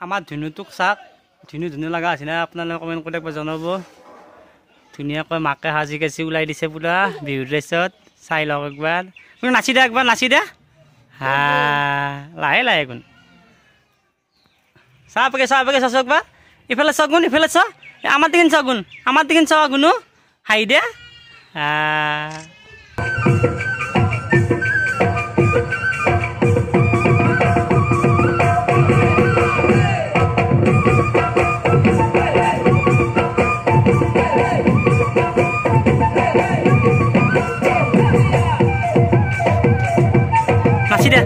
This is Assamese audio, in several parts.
আমাৰ ধুনুটোক চাওক ধুনু লগা আছে না আপোনালোকে কমেণ্ট কৰি একবাৰ জনাব ধুনীয়াকৈ মাকে সাজি কাচি ওলাই দিছে পুৰা বিহু ড্ৰেছত চাই লওক একবাৰ কোন নাচি দে একবাৰ নাচি দে হা লাহে লাহে কোন চাহ পাকে চাওক একবাৰ ইফালে চাওক গুণ ইফালে চাওক আমাৰ দিখিন চাওক গুণো হাই দে নাচি দে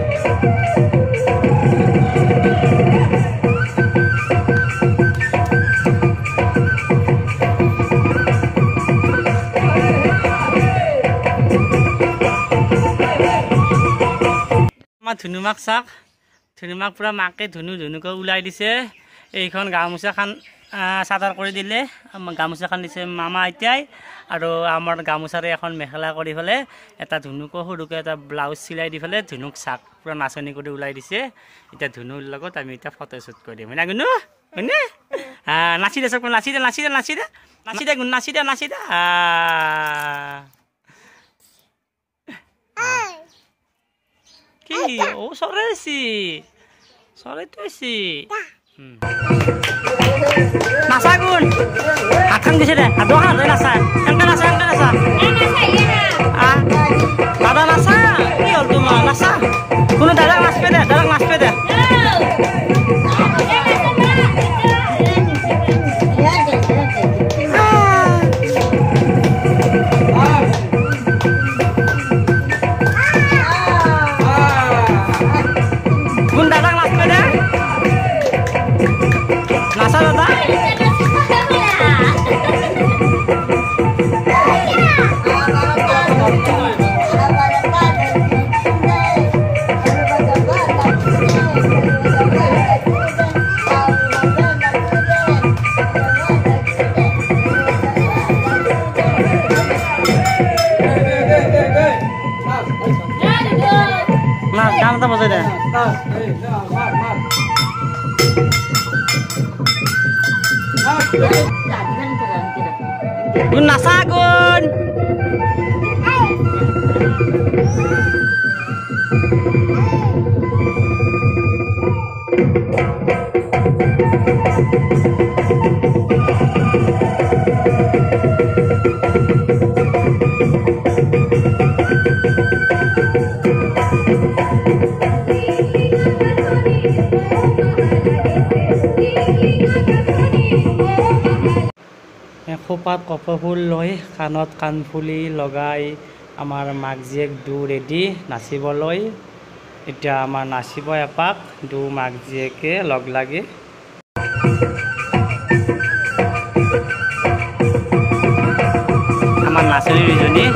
আমাৰ ধুনুমাক চাওক ধুনুমাক পুৰা মাকে ধুনুকৈ ওলাই দিছে এইখন গামোচাখন চাদৰ কৰি দিলে গামোচাখন দিছে মামা আইতাই আৰু আমাৰ গামোচাৰে এখন মেখেলা কৰি পেলাই এটা ধুনুকো সৰুকৈ এটা ব্লাউজ চিলাই দি পেলাই ধুনুক চাক পুৰা নাচনি কৰি ওলাই দিছে এতিয়া ধুনুৰ লগত আমি এতিয়া ফটো শ্বুট কৰি দিম হয়নে গুণু হয়নে নাচি দে চব নাচি দে গুণ নাচি দে কি ও চৰাইছি নাচা গুণ হাতখন দিছে দে হাত লৈ নাচা এনেকে নাচা দাদা নাচা কি হ'ল তোমাৰ নাচা কোনো দাদাক নাচবে দে কোন দাদাক নাচবে দে নাচা দাদা নাচ গান এটা বজাই দে গুণ নাচা গুণ খোপাত কপৌফুল লৈ কাণত কাণফুলি লগাই আমাৰ মাক জীয়েক দু ৰেডি নাচিবলৈ এতিয়া আমাৰ নাচিব এপাক দু মাক জীয়েকে লগ লাগি আমাৰ নাচনী দুজনী